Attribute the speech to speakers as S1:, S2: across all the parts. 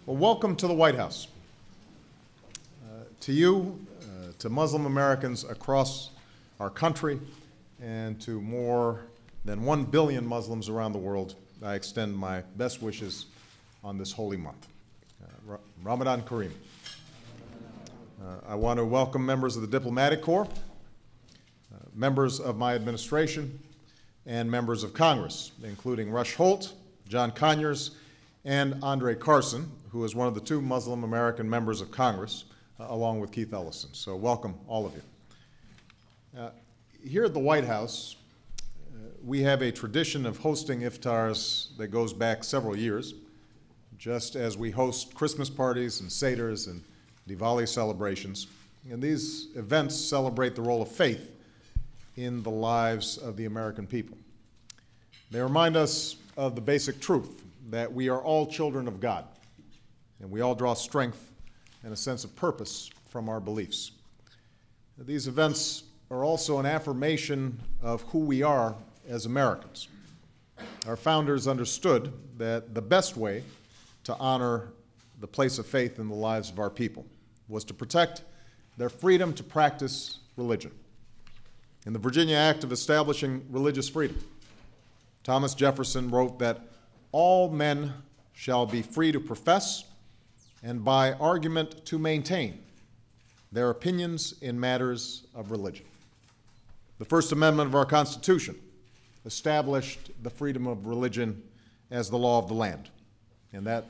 S1: Well, welcome to the White House. To you, to Muslim Americans across our country, and to more than 1 billion Muslims around the world, I extend my best wishes on this holy month. Ramadan Kareem. I want to welcome members of the Diplomatic Corps, members of my administration, and members of Congress, including Rush Holt, John Conyers, and Andre Carson, who is one of the 2 Muslim American members of Congress, along with Keith Ellison. So welcome, all of you. Here at the White House, we have a tradition of hosting iftars that goes back several years, just as we host Christmas parties and seders and Diwali celebrations. And these events celebrate the role of faith in the lives of the American people. They remind us of the basic truth that we are all children of God, and we all draw strength and a sense of purpose from our beliefs. These events are also an affirmation of who we are as Americans. Our founders understood that the best way to honor the place of faith in the lives of our people was to protect their freedom to practice religion. In the Virginia Act of Establishing Religious Freedom, Thomas Jefferson wrote that all men shall be free to profess and by argument to maintain their opinions in matters of religion. The First Amendment of our Constitution established the freedom of religion as the law of the land, and that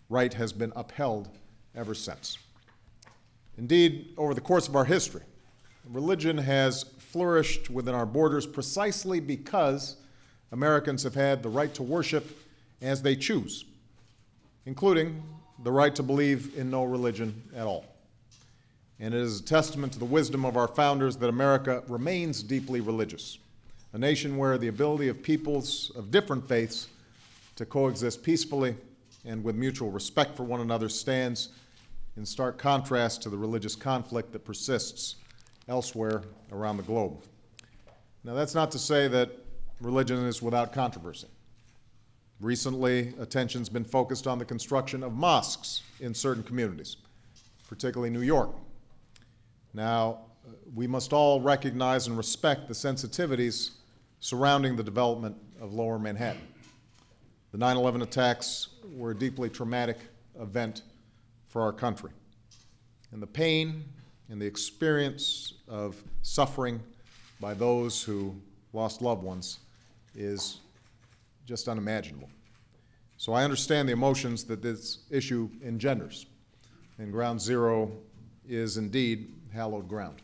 S1: right has been upheld ever since. Indeed, over the course of our history, religion has flourished within our borders precisely because Americans have had the right to worship as they choose, including the right to believe in no religion at all. And it is a testament to the wisdom of our founders that America remains deeply religious, a nation where the ability of peoples of different faiths to coexist peacefully and with mutual respect for one another stands in stark contrast to the religious conflict that persists elsewhere around the globe. Now, that's not to say that religion is without controversy. Recently, attention's been focused on the construction of mosques in certain communities, particularly New York. Now, we must all recognize and respect the sensitivities surrounding the development of Lower Manhattan. The 9/11 attacks were a deeply traumatic event for our country. And the pain and the experience of suffering by those who lost loved ones is just unimaginable. So I understand the emotions that this issue engenders, and Ground Zero is indeed hallowed ground.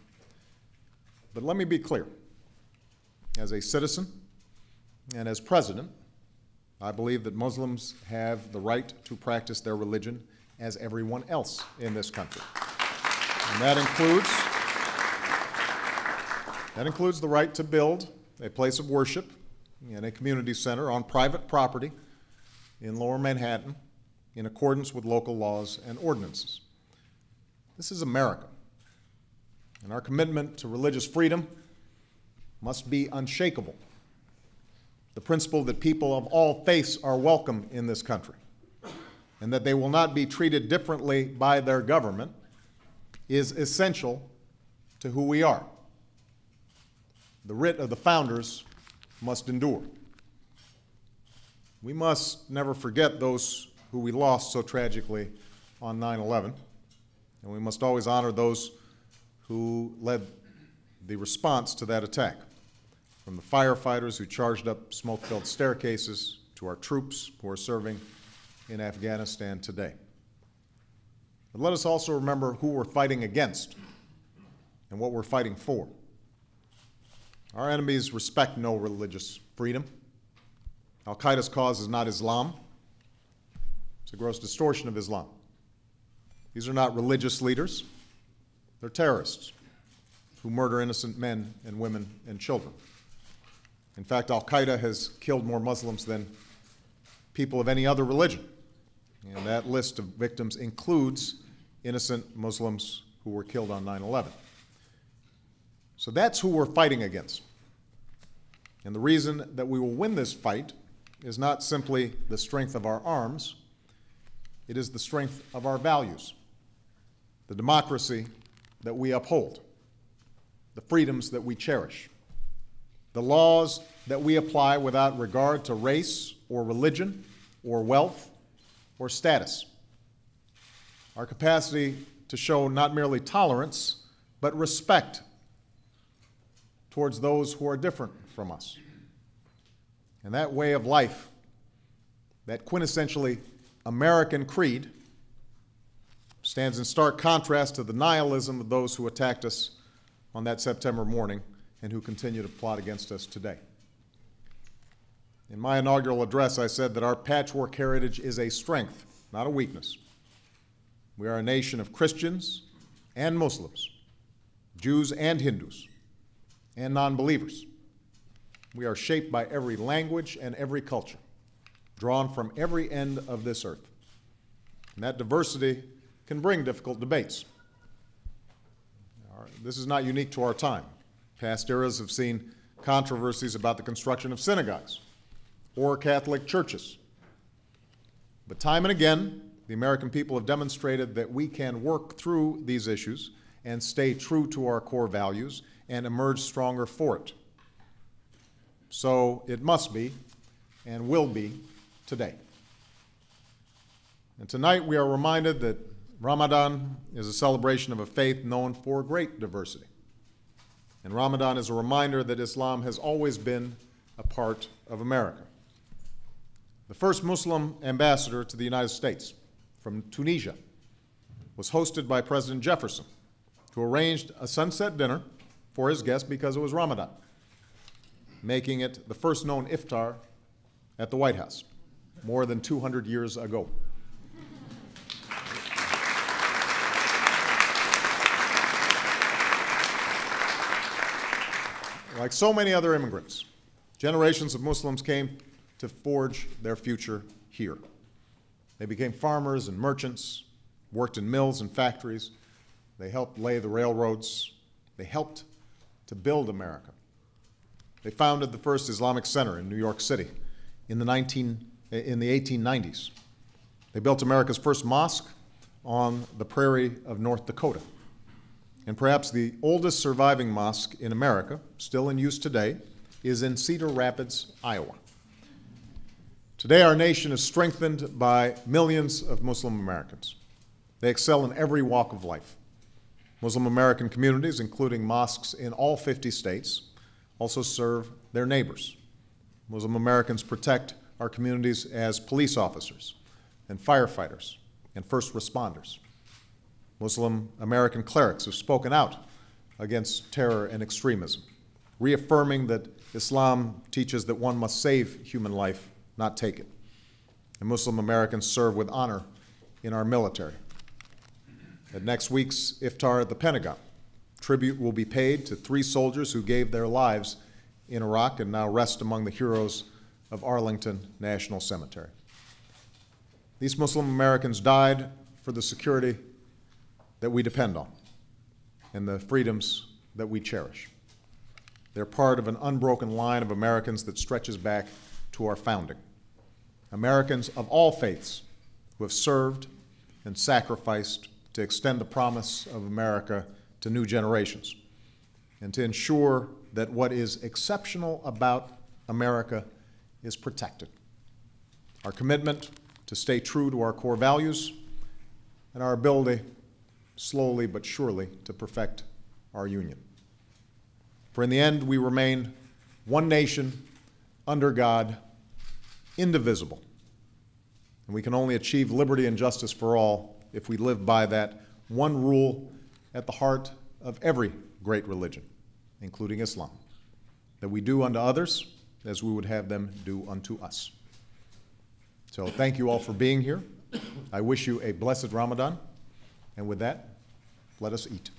S1: But let me be clear. As a citizen and as president, I believe that Muslims have the right to practice their religion as everyone else in this country. And that includes the right to build a place of worship in a community center on private property in Lower Manhattan in accordance with local laws and ordinances. This is America, and our commitment to religious freedom must be unshakable. The principle that people of all faiths are welcome in this country and that they will not be treated differently by their government is essential to who we are. The writ of the founders must endure. We must never forget those who we lost so tragically on 9/11, and we must always honor those who led the response to that attack, from the firefighters who charged up smoke-filled staircases to our troops who are serving in Afghanistan today. But let us also remember who we're fighting against and what we're fighting for. Our enemies respect no religious freedom. Al-Qaeda's cause is not Islam. It's a gross distortion of Islam. These are not religious leaders. They're terrorists who murder innocent men and women and children. In fact, Al-Qaeda has killed more Muslims than people of any other religion. And that list of victims includes innocent Muslims who were killed on 9/11. So that's who we're fighting against. And the reason that we will win this fight is not simply the strength of our arms, It is the strength of our values, the democracy that we uphold, the freedoms that we cherish, the laws that we apply without regard to race or religion or wealth or status, our capacity to show not merely tolerance, but respect towards those who are different from us. And that way of life, that quintessentially American creed, stands in stark contrast to the nihilism of those who attacked us on that September morning and who continue to plot against us today. In my inaugural address, I said that our patchwork heritage is a strength, not a weakness. We are a nation of Christians and Muslims, Jews and Hindus, and non-believers. We are shaped by every language and every culture, drawn from every end of this earth. And that diversity can bring difficult debates. This is not unique to our time. Past eras have seen controversies about the construction of synagogues or Catholic churches. But time and again, the American people have demonstrated that we can work through these issues and stay true to our core values and emerge stronger for it. So it must be and will be today. And tonight we are reminded that Ramadan is a celebration of a faith known for great diversity. And Ramadan is a reminder that Islam has always been a part of America. The first Muslim ambassador to the United States from Tunisia was hosted by President Jefferson, who arranged a sunset dinner for his guests because it was Ramadan, making it the first known iftar at the White House more than 200 years ago. Like so many other immigrants, generations of Muslims came to forge their future here. They became farmers and merchants, worked in mills and factories. They helped lay the railroads. They helped to build America. They founded the first Islamic center in New York City in the 1890s. They built America's first mosque on the prairie of North Dakota. And perhaps the oldest surviving mosque in America, still in use today, is in Cedar Rapids, Iowa. Today, our nation is strengthened by millions of Muslim Americans. They excel in every walk of life. Muslim American communities, including mosques in all 50 states, also serve their neighbors. Muslim Americans protect our communities as police officers and firefighters and first responders. Muslim American clerics have spoken out against terror and extremism, reaffirming that Islam teaches that one must save human life, not take it. And Muslim Americans serve with honor in our military. At next week's Iftar at the Pentagon, tribute will be paid to 3 soldiers who gave their lives in Iraq and now rest among the heroes of Arlington National Cemetery. These Muslim Americans died for the security that we depend on and the freedoms that we cherish. They're part of an unbroken line of Americans that stretches back to our founding. Americans of all faiths who have served and sacrificed to extend the promise of America to new generations and to ensure that what is exceptional about America is protected. Our commitment to stay true to our core values and our ability, slowly but surely, to perfect our union. For in the end, we remain one nation, under God, indivisible. And we can only achieve liberty and justice for all if we live by that one rule at the heart of every great religion, including Islam, that we do unto others as we would have them do unto us. So thank you all for being here. I wish you a blessed Ramadan. And with that, let us eat.